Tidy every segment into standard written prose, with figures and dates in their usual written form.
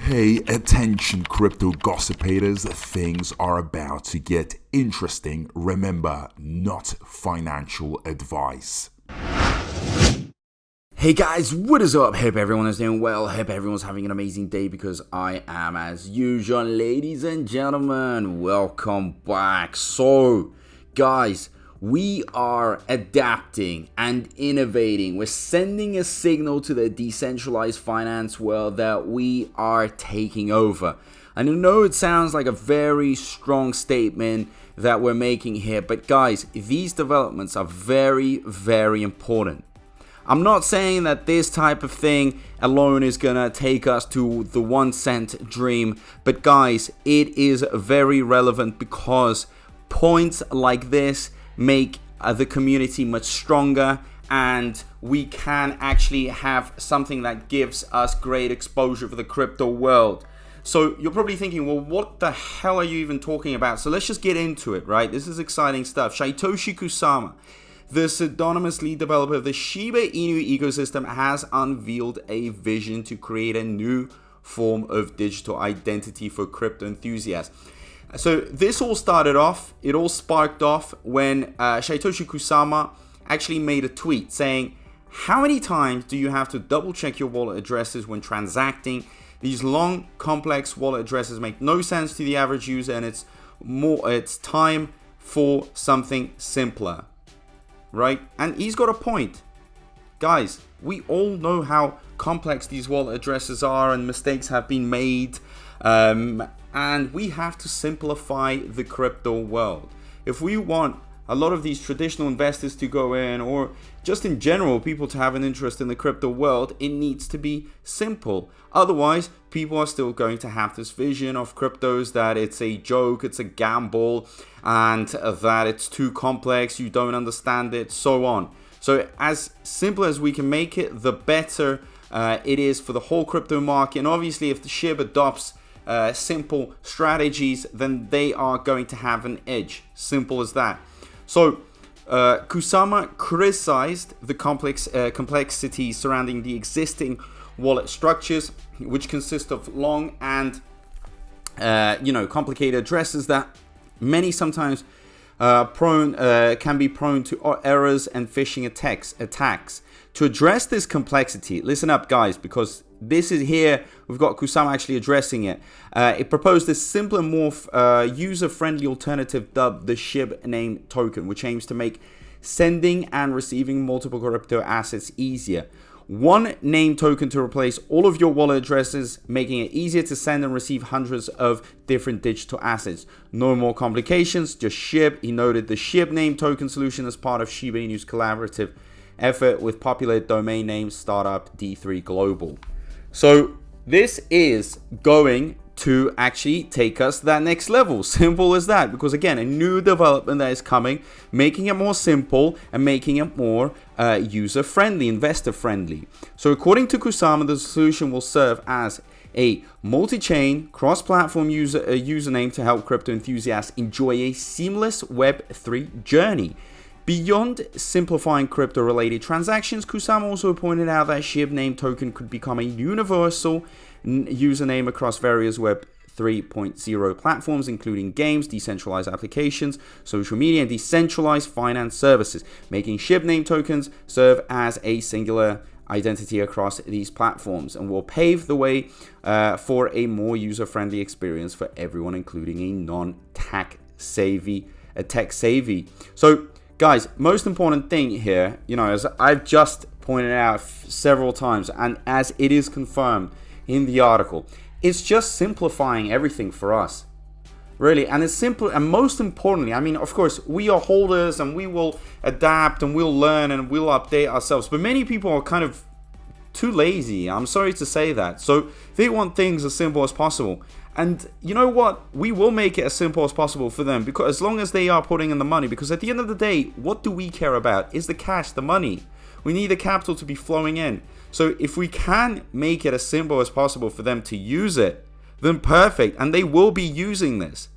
Hey, attention crypto gossipators, things are about to get interesting. Remember, not financial advice. Hey guys, what is up? Hope everyone is doing well. Hope everyone's having an amazing day because I am as usual. Ladies and gentlemen, welcome back. So, guys, we are adapting and innovating. We're sending a signal to the decentralized finance world that we are taking over. And I know it sounds like a very strong statement that we're making here, but guys, these developments are very, very important. I'm not saying that this type of thing alone is gonna take us to the 1 cent dream, but guys, it is very relevant because points like this make the community much stronger, and we can actually have something that gives us great exposure for the crypto world. So you're probably thinking, well, what the hell are you even talking about? So let's just get into it, right? This is exciting stuff. Shytoshi Kusama, the pseudonymous lead developer of the Shiba Inu ecosystem, has unveiled a vision to create a new form of digital identity for crypto enthusiasts. So this all started off, it all sparked off when Shytoshi Kusama actually made a tweet saying, how many times do you have to double check your wallet addresses when transacting? These long, complex wallet addresses make no sense to the average user, and it's time for something simpler, right? And he's got a point. Guys, we all know how complex these wallet addresses are and mistakes have been made. And we have to simplify the crypto world. If we want a lot of these traditional investors to go in, or just in general people to have an interest in the crypto world, it needs to be simple. Otherwise, people are still going to have this vision of cryptos that it's a joke, it's a gamble, and that it's too complex, you don't understand it, so on. So as simple as we can make it, the better it is for the whole crypto market. And obviously, if the SHIB adopts simple strategies, then they are going to have an edge. Simple as that. So Kusama criticized the complexity surrounding the existing wallet structures, which consist of long and complicated addresses that many sometimes can be prone to errors and phishing attacks. To address this complexity, listen up guys, because this is here, we've got Kusama actually addressing it. It proposed this simpler, more user-friendly alternative dubbed the SHIB name token, which aims to make sending and receiving multiple crypto assets easier. One name token to replace all of your wallet addresses, making it easier to send and receive hundreds of different digital assets. No more complications, just SHIB. He noted the SHIB name token solution as part of Shiba Inu's collaborative effort with popular domain name startup D3 Global. So this is going to actually take us to that next level. Simple as that, because again, a new development that is coming, making it more simple and making it more user-friendly, investor-friendly. So according to Kusama, the solution will serve as a multi-chain, cross-platform username to help crypto enthusiasts enjoy a seamless Web3 journey. Beyond simplifying crypto-related transactions, Kusama also pointed out that SHIB name token could become a universal username across various Web 3.0 platforms, including games, decentralized applications, social media, and decentralized finance services, making SHIB name tokens serve as a singular identity across these platforms, and will pave the way for a more user-friendly experience for everyone, including a non-tech savvy. So guys, most important thing here, as I've just pointed out several times, and as it is confirmed in the article, it's just simplifying everything for us, really. And it's simple, and most importantly, of course, we are holders and we will adapt and we'll learn and we'll update ourselves, but many people are kind of too lazy. I'm sorry to say that. So they want things as simple as possible. And you know what? We will make it as simple as possible for them, because as long as they are putting in the money, because at the end of the day, what do we care about? Is the cash, the money. We need the capital to be flowing in. So if we can make it as simple as possible for them to use it, then perfect. And they will be using this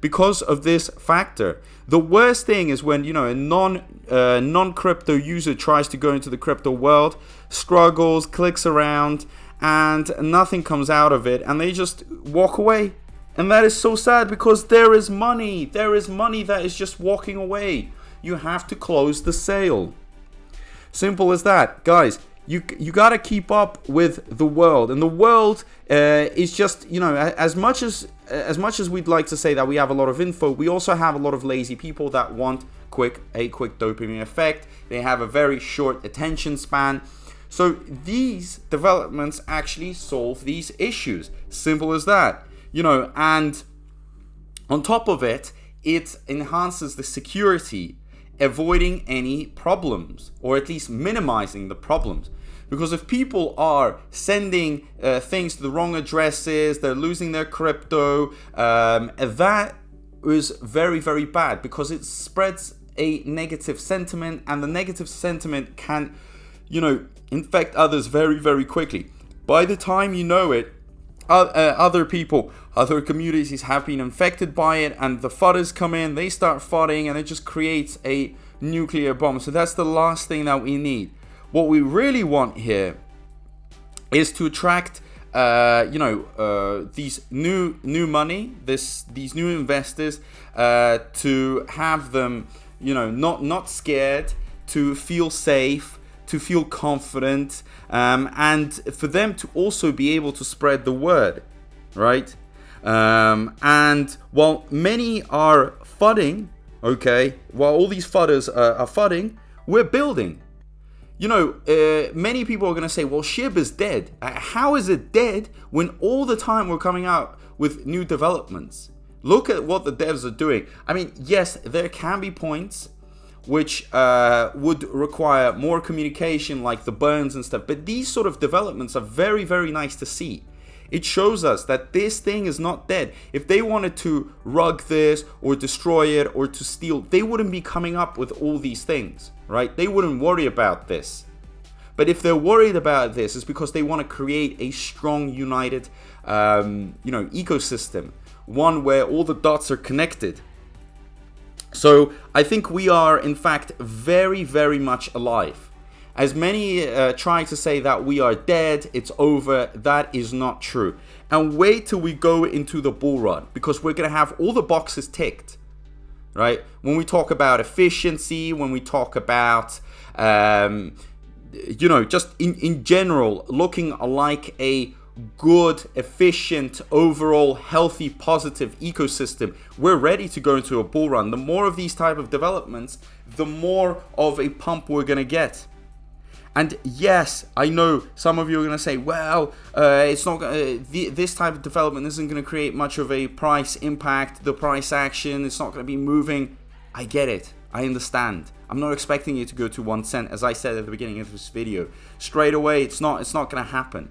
because of this factor. The worst thing is when, a non-crypto user tries to go into the crypto world, struggles, clicks around, and nothing comes out of it, and they just walk away. And that is so sad, because there is money that is just walking away. You have to close the sale. Simple as that, guys. You gotta keep up with the world, and the world is just, as much as we'd like to say that we have a lot of info, we also have a lot of lazy people that want a quick dopamine effect. They have a very short attention span. So these developments actually solve these issues. Simple as that, and on top of it, it enhances the security, avoiding any problems, or at least minimizing the problems. Because if people are sending things to the wrong addresses, they're losing their crypto, that is very, very bad, because it spreads a negative sentiment, and the negative sentiment can, infect others very, very quickly. By the time you know it, other people, other communities have been infected by it, and the FUDders come in, they start FUDding, and it just creates a nuclear bomb. So that's the last thing that we need. What we really want here is to attract, these new money, these new investors, to have them, not scared, to feel safe, to feel confident, and for them to also be able to spread the word, right? And while many are FUDding, while all these FUDders are FUDding, we're building. Many people are going to say, well, SHIB is dead. How is it dead when all the time we're coming out with new developments? Look at what the devs are doing. I mean, yes, there can be points which would require more communication, like the burns and stuff. But these sort of developments are very, very nice to see. It shows us that this thing is not dead. If they wanted to rug this or destroy it or to steal, they wouldn't be coming up with all these things, right? They wouldn't worry about this. But if they're worried about this, it's because they want to create a strong, united, ecosystem, one where all the dots are connected. So I think we are, in fact, very, very much alive. As many try to say that we are dead, it's over, that is not true. And wait till we go into the bull run, because we're going to have all the boxes ticked, right? When we talk about efficiency, when we talk about, just in general, looking like a good, efficient, overall healthy, positive ecosystem, we're ready to go into a bull run. The more of these type of developments, the more of a pump we're going to get. And yes, I know some of you are going to say, well, it's not this type of development isn't going to create much of a price impact, the price action, it's not going to be moving. I get it. I understand. I'm not expecting it to go to 1 cent, as I said at the beginning of this video. Straight away, it's not going to happen.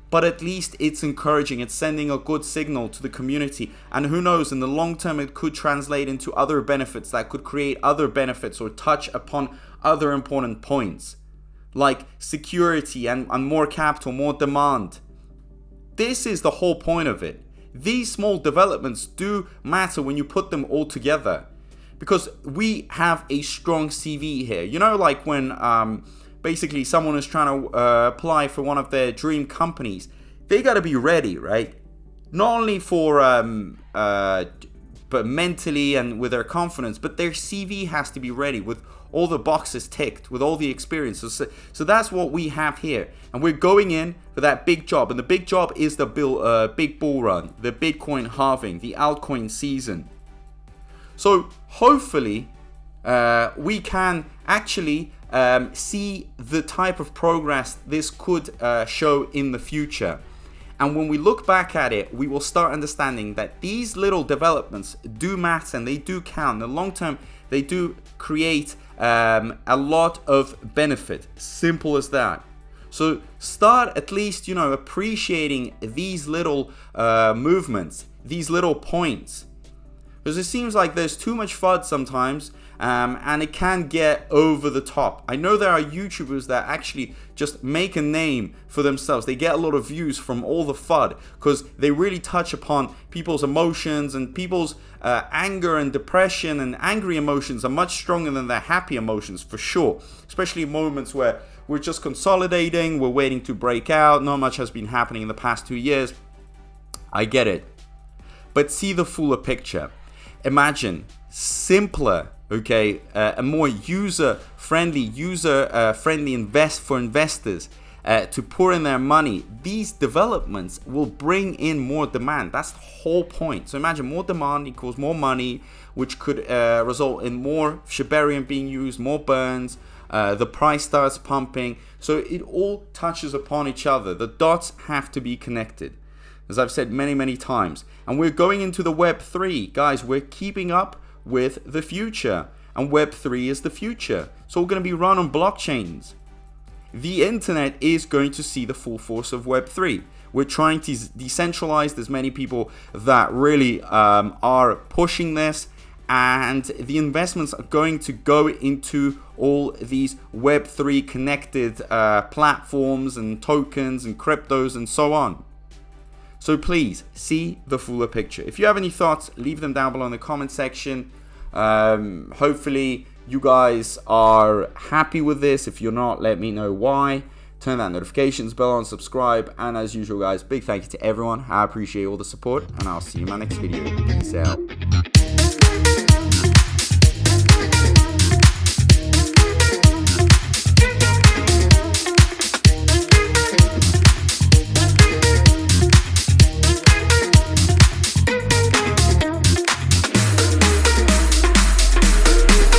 But at least it's encouraging, it's sending a good signal to the community. And who knows, in the long term, it could translate into other benefits that could create other benefits or touch upon other important points, like security and more capital, more demand. This is the whole point of it. These small developments do matter when you put them all together, because we have a strong CV here. Like when basically someone is trying to apply for one of their dream companies, they got to be ready, right? Not only for but mentally and with their confidence, but their CV has to be ready with all the boxes ticked, with all the experiences. So that's what we have here, and we're going in for that big job. And the big job is the big bull run, the Bitcoin halving, the altcoin season. So hopefully we can actually see the type of progress this could show in the future. And when we look back at it, we will start understanding that these little developments do matter and they do count. In the long term, they do create a lot of benefit. Simple as that. So start at least, appreciating these little movements, these little points. Because it seems like there's too much FUD sometimes, and it can get over the top. I know there are YouTubers that actually just make a name for themselves. They get a lot of views from all the FUD because they really touch upon people's emotions, and people's anger and depression and angry emotions are much stronger than their happy emotions, for sure. Especially in moments where we're just consolidating, we're waiting to break out, not much has been happening in the past 2 years. I get it. But see the fuller picture. Imagine simpler, okay, a more user-friendly for investors to pour in their money. These developments will bring in more demand. That's the whole point. So imagine more demand equals more money, which could result in more Shibarium being used, more burns, the price starts pumping. So it all touches upon each other. The dots have to be connected, as I've said many times. And we're going into the Web 3. Guys, we're keeping up with the future. And Web 3 is the future. So we're going to be run on blockchains. The internet is going to see the full force of Web 3. We're trying to decentralize. There's many people that really are pushing this. And the investments are going to go into all these Web 3 connected platforms and tokens and cryptos and so on. So please see the fuller picture. If you have any thoughts, leave them down below in the comment section. Hopefully you guys are happy with this. If you're not, let me know why. Turn that notifications bell on, subscribe, and as usual guys, big thank you to everyone. I appreciate all the support, and I'll see you in my next video. Peace out.